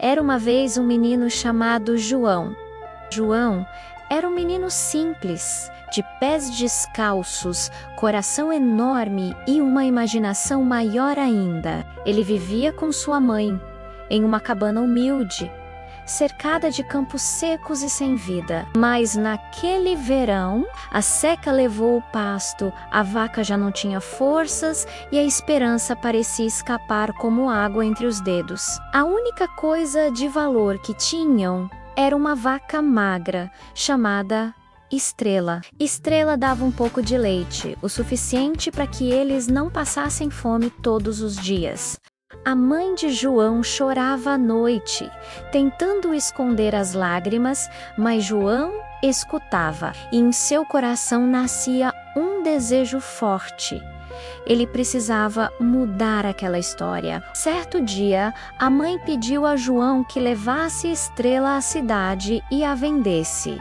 Era uma vez um menino chamado João. João era um menino simples, de pés descalços, coração enorme e uma imaginação maior ainda. Ele vivia com sua mãe, em uma cabana humilde, cercada de campos secos e sem vida. Mas naquele verão, a seca levou o pasto, a vaca já não tinha forças e a esperança parecia escapar como água entre os dedos. A única coisa de valor que tinham era uma vaca magra, chamada Estrela. Estrela dava um pouco de leite, o suficiente para que eles não passassem fome todos os dias. A mãe de João chorava à noite, tentando esconder as lágrimas, mas João escutava, e em seu coração nascia um desejo forte. Ele precisava mudar aquela história. Certo dia, a mãe pediu a João que levasse Estrela à cidade e a vendesse.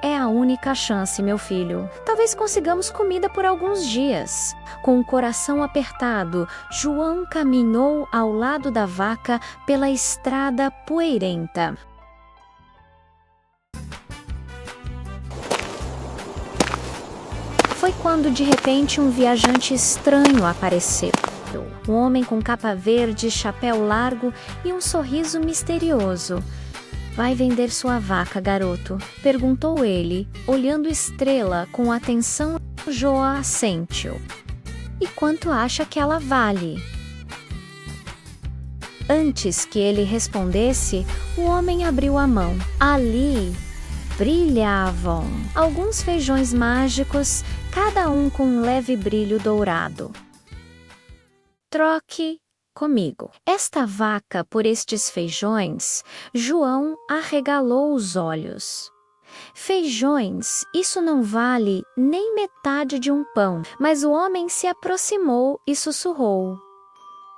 É a única chance, meu filho. Talvez consigamos comida por alguns dias. Com o coração apertado, João caminhou ao lado da vaca pela estrada poeirenta. Foi quando de repente um viajante estranho apareceu. Um homem com capa verde, chapéu largo e um sorriso misterioso. "Vai vender sua vaca, garoto?" perguntou ele, olhando Estrela com atenção. João assentiu. "E quanto acha que ela vale?" Antes que ele respondesse, o homem abriu a mão. Ali brilhavam alguns feijões mágicos, cada um com um leve brilho dourado. "Troque comigo esta vaca por estes feijões." João arregalou os olhos. "Feijões, isso não vale nem metade de um pão." Mas o homem se aproximou e sussurrou: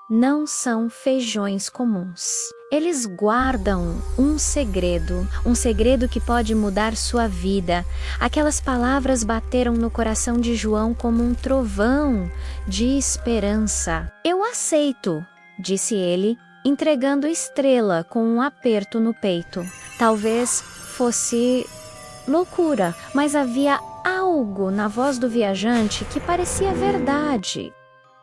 "Não são feijões comuns. Eles guardam um segredo que pode mudar sua vida." Aquelas palavras bateram no coração de João como um trovão de esperança. "Eu aceito", disse ele, entregando Estrela com um aperto no peito. Talvez fosse loucura, mas havia algo na voz do viajante que parecia verdade.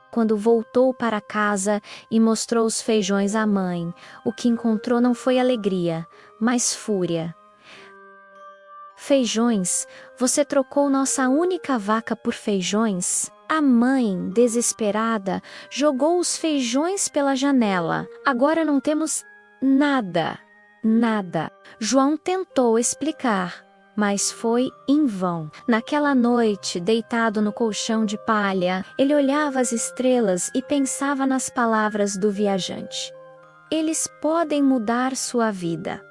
Quando voltou para casa e mostrou os feijões à mãe, o que encontrou não foi alegria, mas fúria. "Feijões? Você trocou nossa única vaca por feijões?" A mãe, desesperada, jogou os feijões pela janela. "Agora não temos nada, nada." João tentou explicar, mas foi em vão. Naquela noite, deitado no colchão de palha, ele olhava as estrelas e pensava nas palavras do viajante. Eles podem mudar sua vida.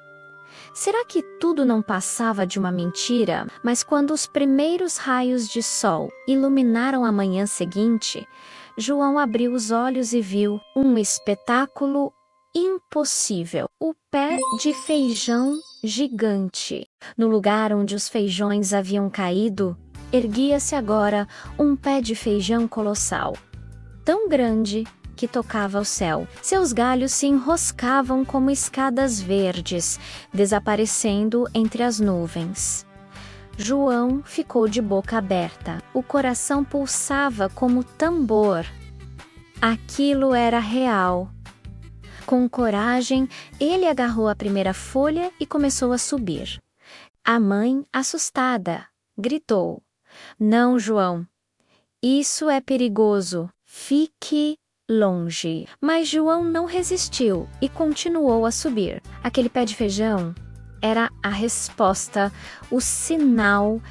Será que tudo não passava de uma mentira? Mas quando os primeiros raios de sol iluminaram a manhã seguinte, João abriu os olhos e viu um espetáculo impossível. O pé de feijão gigante. No lugar onde os feijões haviam caído, erguia-se agora um pé de feijão colossal, tão grande que tocava o céu. Seus galhos se enroscavam como escadas verdes, desaparecendo entre as nuvens. João ficou de boca aberta. O coração pulsava como tambor. Aquilo era real. Com coragem, ele agarrou a primeira folha e começou a subir. A mãe, assustada, gritou: "Não, João. Isso é perigoso. Fique longe." Mas João não resistiu e continuou a subir. Aquele pé de feijão era a resposta, o sinal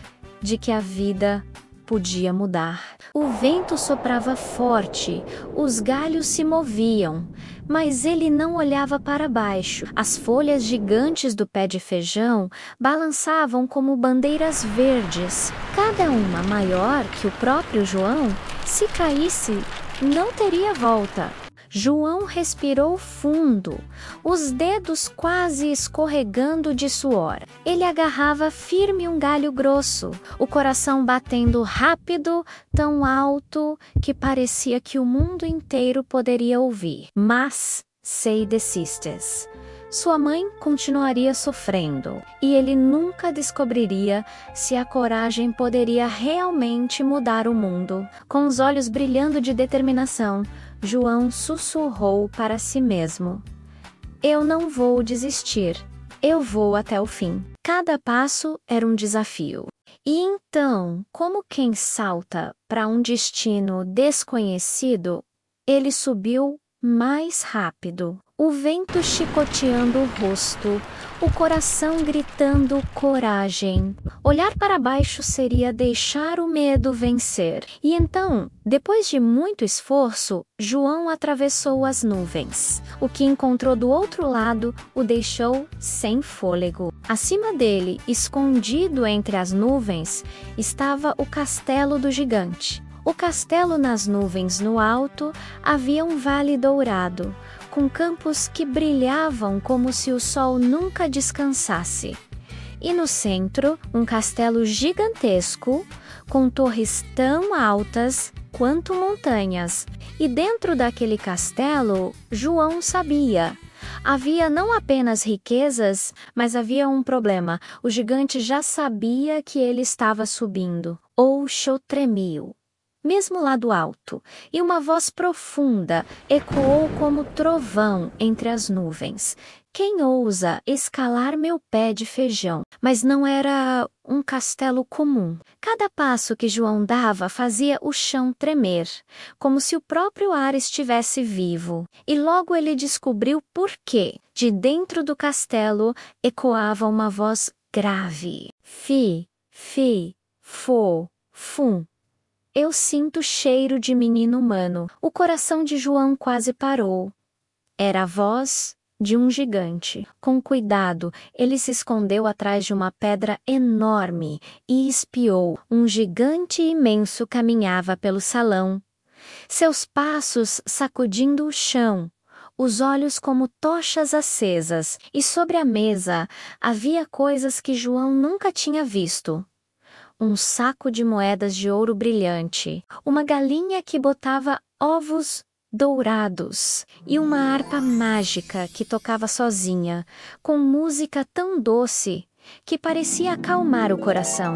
de que a vida podia mudar. O vento soprava forte, os galhos se moviam, mas ele não olhava para baixo. As folhas gigantes do pé de feijão balançavam como bandeiras verdes, cada uma maior que o próprio João. Se caísse, não teria volta. João respirou fundo, os dedos quase escorregando de suor. Ele agarrava firme um galho grosso, o coração batendo rápido, tão alto que parecia que o mundo inteiro poderia ouvir. Mas, sei desistes. Sua mãe continuaria sofrendo, e ele nunca descobriria se a coragem poderia realmente mudar o mundo. Com os olhos brilhando de determinação, João sussurrou para si mesmo: "Eu não vou desistir. Eu vou até o fim." Cada passo era um desafio. E então, como quem salta para um destino desconhecido, ele subiu mais rápido, o vento chicoteando o rosto, o coração gritando coragem. Olhar para baixo seria deixar o medo vencer. E então, depois de muito esforço, João atravessou as nuvens. O que encontrou do outro lado o deixou sem fôlego. Acima dele, escondido entre as nuvens, estava o castelo do gigante. O castelo nas nuvens no alto havia um vale dourado, com campos que brilhavam como se o sol nunca descansasse. E no centro, um castelo gigantesco, com torres tão altas quanto montanhas. E dentro daquele castelo, João sabia. Havia não apenas riquezas, mas havia um problema. O gigante já sabia que ele estava subindo. Oxo tremeu, mesmo lá do alto, e uma voz profunda ecoou como trovão entre as nuvens: "Quem ousa escalar meu pé de feijão?" Mas não era um castelo comum. Cada passo que João dava fazia o chão tremer, como se o próprio ar estivesse vivo. E logo ele descobriu por quê. De dentro do castelo ecoava uma voz grave: "Fi, fi, fo, fum." Eu sinto cheiro de menino humano. O coração de João quase parou. Era a voz de um gigante. Com cuidado, ele se escondeu atrás de uma pedra enorme e espiou. Um gigante imenso caminhava pelo salão, seus passos sacudindo o chão, os olhos como tochas acesas, e sobre a mesa havia coisas que João nunca tinha visto. Um saco de moedas de ouro brilhante, uma galinha que botava ovos dourados e uma harpa mágica que tocava sozinha, com música tão doce que parecia acalmar o coração.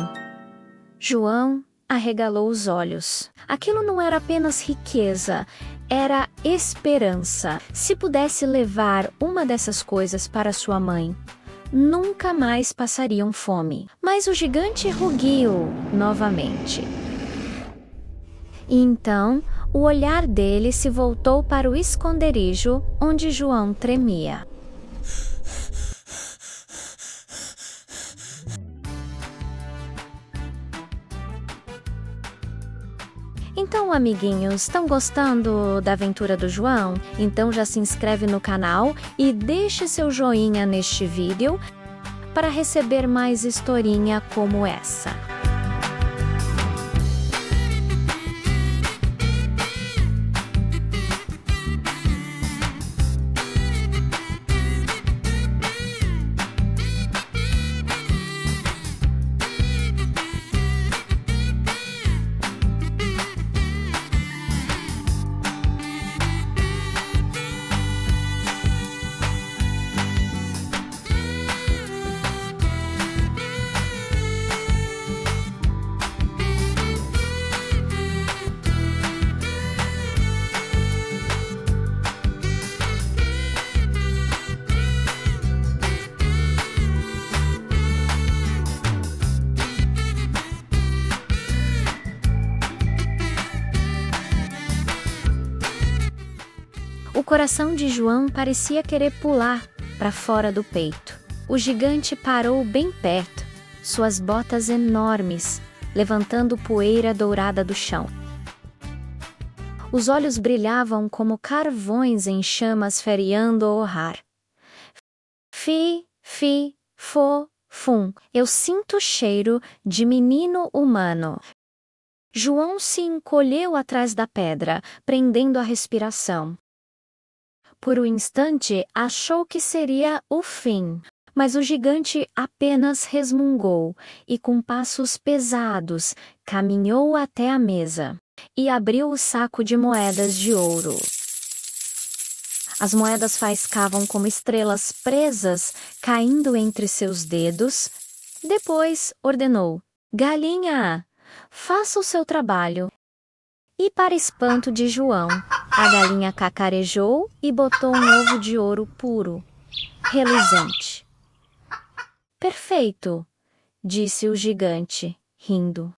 João arregalou os olhos. Aquilo não era apenas riqueza, era esperança. Se pudesse levar uma dessas coisas para sua mãe, nunca mais passariam fome. Mas o gigante rugiu novamente. E então, o olhar dele se voltou para o esconderijo onde João tremia. Então, amiguinhos, estão gostando da aventura do João? Então já se inscreve no canal e deixe seu joinha neste vídeo para receber mais historinha como essa. O coração de João parecia querer pular para fora do peito. O gigante parou bem perto, suas botas enormes, levantando poeira dourada do chão. Os olhos brilhavam como carvões em chamas feriando o ar. Fi, fi, fo, fum. Eu sinto o cheiro de menino humano. João se encolheu atrás da pedra, prendendo a respiração. Por um instante, achou que seria o fim, mas o gigante apenas resmungou e, com passos pesados, caminhou até a mesa e abriu o saco de moedas de ouro. As moedas faiscavam como estrelas presas, caindo entre seus dedos. Depois ordenou: Galinha, faça o seu trabalho. E para espanto de João, a galinha cacarejou e botou um ovo de ouro puro, reluzente. Perfeito, disse o gigante, rindo.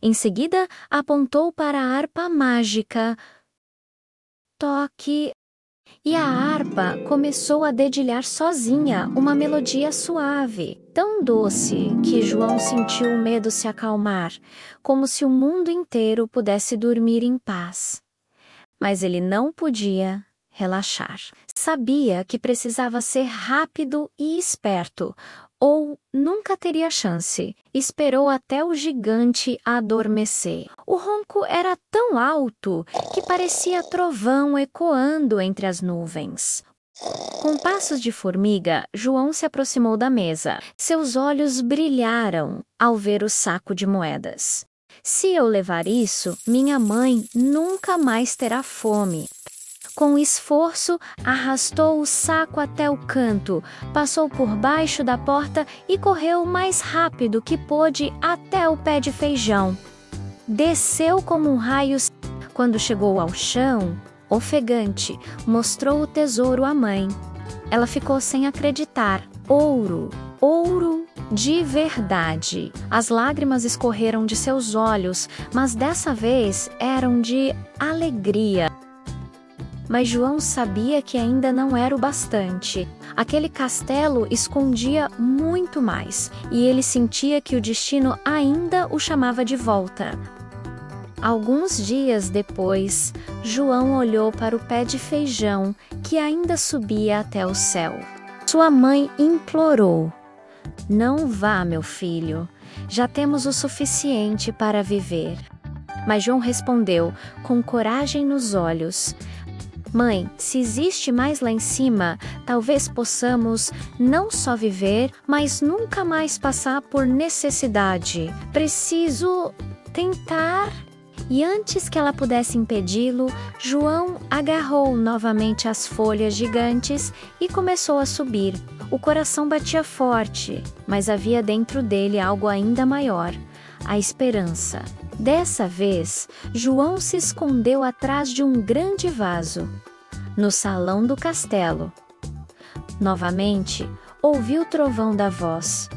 Em seguida, apontou para a harpa mágica. Toque. E a harpa começou a dedilhar sozinha uma melodia suave, tão doce que João sentiu o medo se acalmar, como se o mundo inteiro pudesse dormir em paz. Mas ele não podia relaxar. Sabia que precisava ser rápido e esperto, ou nunca teria chance. Esperou até o gigante adormecer. O ronco era tão alto que parecia trovão ecoando entre as nuvens. Com passos de formiga, João se aproximou da mesa. Seus olhos brilharam ao ver o saco de moedas. Se eu levar isso, minha mãe nunca mais terá fome. Com esforço, arrastou o saco até o canto, passou por baixo da porta e correu o mais rápido que pôde até o pé de feijão. Desceu como um raio. Quando chegou ao chão, ofegante, mostrou o tesouro à mãe. Ela ficou sem acreditar. Ouro, ouro de verdade. As lágrimas escorreram de seus olhos, mas dessa vez eram de alegria. Mas João sabia que ainda não era o bastante. Aquele castelo escondia muito mais, e ele sentia que o destino ainda o chamava de volta. Alguns dias depois, João olhou para o pé de feijão que ainda subia até o céu. Sua mãe implorou: Não vá, meu filho, já temos o suficiente para viver. Mas João respondeu, com coragem nos olhos: Mãe, se existe mais lá em cima, talvez possamos não só viver, mas nunca mais passar por necessidade. Preciso tentar. E antes que ela pudesse impedi-lo, João agarrou novamente as folhas gigantes e começou a subir. O coração batia forte, mas havia dentro dele algo ainda maior: a esperança. Dessa vez, João se escondeu atrás de um grande vaso, no salão do castelo. Novamente, ouviu o trovão da voz.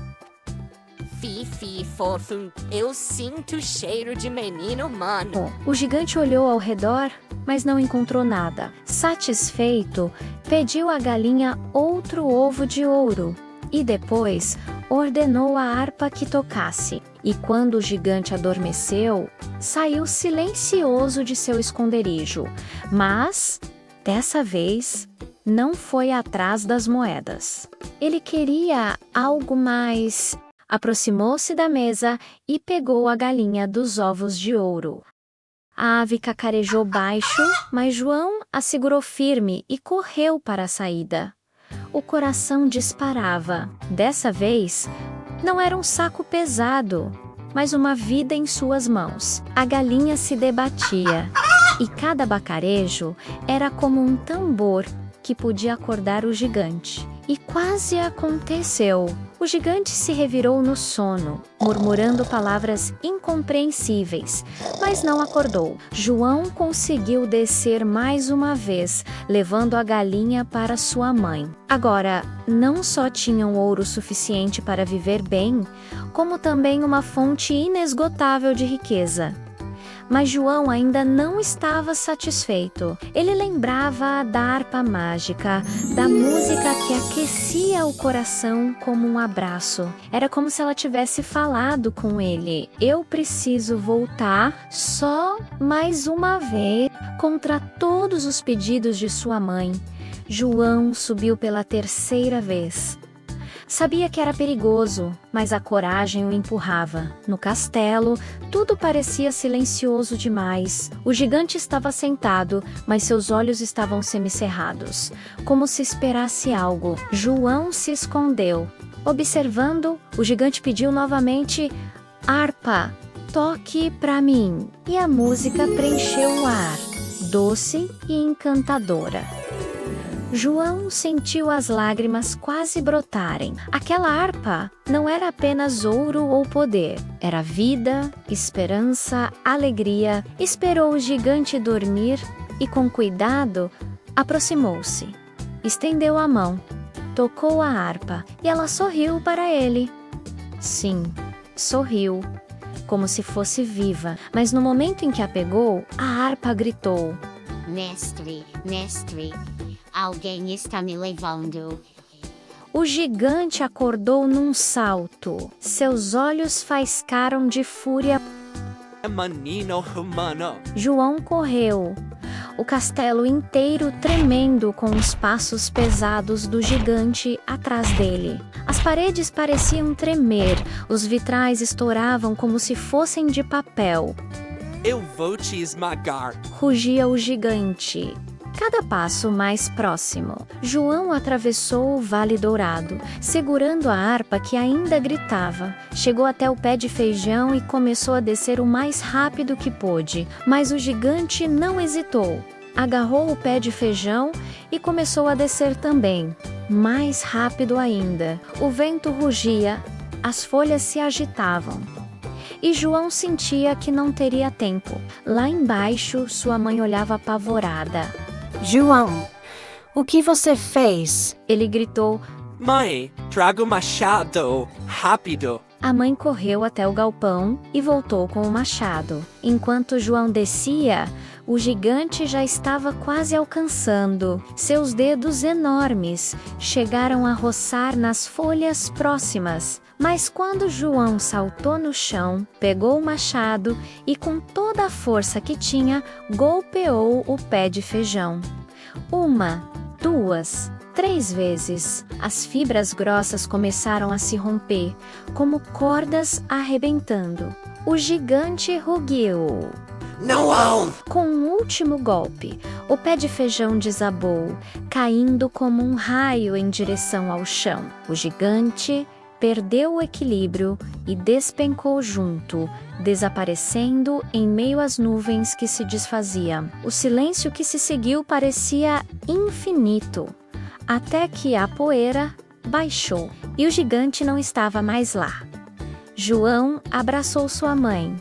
Fifi, fofo, eu sinto o cheiro de menino humano. O gigante olhou ao redor, mas não encontrou nada. Satisfeito, pediu à galinha outro ovo de ouro e depois ordenou à harpa que tocasse. E quando o gigante adormeceu, saiu silencioso de seu esconderijo, mas, dessa vez, não foi atrás das moedas. Ele queria algo mais. Aproximou-se da mesa e pegou a galinha dos ovos de ouro. A ave cacarejou baixo, mas João a segurou firme e correu para a saída. O coração disparava. Dessa vez, não era um saco pesado, mas uma vida em suas mãos. A galinha se debatia, e cada bacarejo era como um tambor que podia acordar o gigante. E quase aconteceu. O gigante se revirou no sono, murmurando palavras incompreensíveis, mas não acordou. João conseguiu descer mais uma vez, levando a galinha para sua mãe. Agora, não só tinham ouro suficiente para viver bem, como também uma fonte inesgotável de riqueza. Mas João ainda não estava satisfeito. Ele lembrava da harpa mágica, da música que aquecia o coração como um abraço. Era como se ela tivesse falado com ele: Eu preciso voltar só mais uma vez. Contra todos os pedidos de sua mãe, João subiu pela terceira vez. Sabia que era perigoso, mas a coragem o empurrava. No castelo, tudo parecia silencioso demais. O gigante estava sentado, mas seus olhos estavam semicerrados, como se esperasse algo. João se escondeu. Observando, o gigante pediu novamente: Harpa, toque pra mim. E a música preencheu o ar. doce e encantadora. João sentiu as lágrimas quase brotarem. Aquela harpa não era apenas ouro ou poder. Era vida, esperança, alegria. Esperou o gigante dormir e, com cuidado, aproximou-se. Estendeu a mão, tocou a harpa e ela sorriu para ele. Sim, sorriu, como se fosse viva. Mas no momento em que a pegou, a harpa gritou: Mestre, mestre, alguém está me levando. O gigante acordou num salto. Seus olhos faiscaram de fúria. Menino humano. João correu, o castelo inteiro tremendo com os passos pesados do gigante atrás dele. As paredes pareciam tremer, os vitrais estouravam como se fossem de papel. Eu vou te esmagar. Rugia o gigante. Cada passo mais próximo. João atravessou o Vale Dourado, segurando a harpa que ainda gritava. Chegou até o pé de feijão e começou a descer o mais rápido que pôde. Mas o gigante não hesitou. Agarrou o pé de feijão e começou a descer também. Mais rápido ainda. O vento rugia, as folhas se agitavam. E João sentia que não teria tempo. Lá embaixo, sua mãe olhava apavorada. João, o que você fez? Ele gritou. Mãe, traga o machado, rápido. A mãe correu até o galpão e voltou com o machado. Enquanto João descia, o gigante já estava quase alcançando. Seus dedos enormes chegaram a roçar nas folhas próximas. Mas quando João saltou no chão, pegou o machado e, com toda a força que tinha, golpeou o pé de feijão. 1, 2, 3 vezes. As fibras grossas começaram a se romper, como cordas arrebentando. O gigante rugiu. Não! Com um último golpe, o pé de feijão desabou, caindo como um raio em direção ao chão. O gigante perdeu o equilíbrio e despencou junto, desaparecendo em meio às nuvens que se desfaziam. O silêncio que se seguiu parecia infinito, até que a poeira baixou e o gigante não estava mais lá. João abraçou sua mãe,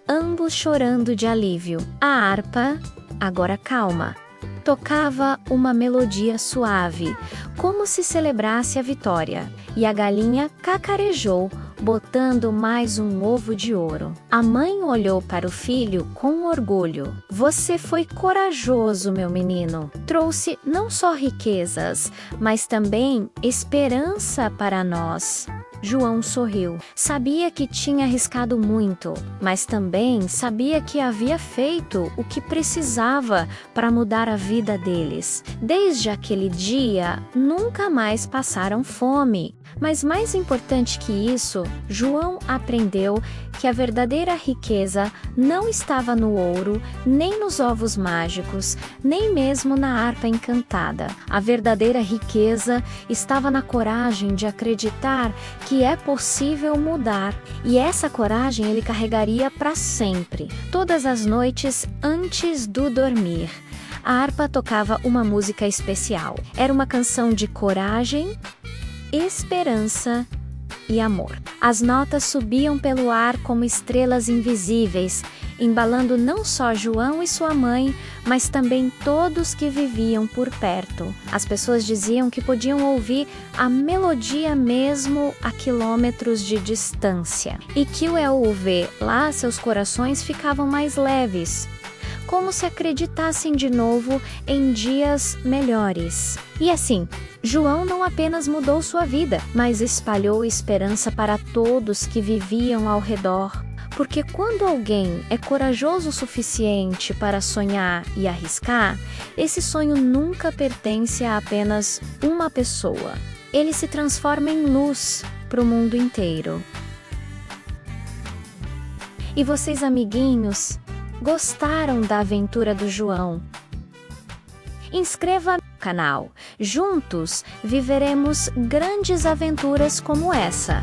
ambos chorando de alívio. A harpa, agora calma, tocava uma melodia suave, como se celebrasse a vitória, e a galinha cacarejou, botando mais um ovo de ouro. A mãe olhou para o filho com orgulho. Você foi corajoso, meu menino. Trouxe não só riquezas, mas também esperança para nós. João sorriu. Sabia que tinha arriscado muito, mas também sabia que havia feito o que precisava para mudar a vida deles. Desde aquele dia, nunca mais passaram fome. Mas mais importante que isso, João aprendeu que a verdadeira riqueza não estava no ouro, nem nos ovos mágicos, nem mesmo na harpa encantada. A verdadeira riqueza estava na coragem de acreditar que é possível mudar, e essa coragem ele carregaria para sempre, todas as noites antes do dormir. A harpa tocava uma música especial. Era uma canção de coragem, esperança e amor. As notas subiam pelo ar como estrelas invisíveis, embalando não só João e sua mãe, mas também todos que viviam por perto. As pessoas diziam que podiam ouvir a melodia mesmo a quilômetros de distância, e que ao ouvir lá seus corações ficavam mais leves, como se acreditassem de novo em dias melhores. E assim, João não apenas mudou sua vida, mas espalhou esperança para todos que viviam ao redor. Porque quando alguém é corajoso o suficiente para sonhar e arriscar, esse sonho nunca pertence a apenas uma pessoa. Ele se transforma em luz para o mundo inteiro. E vocês, amiguinhos, gostaram da aventura do João? Inscreva no canal. Juntos viveremos grandes aventuras como essa.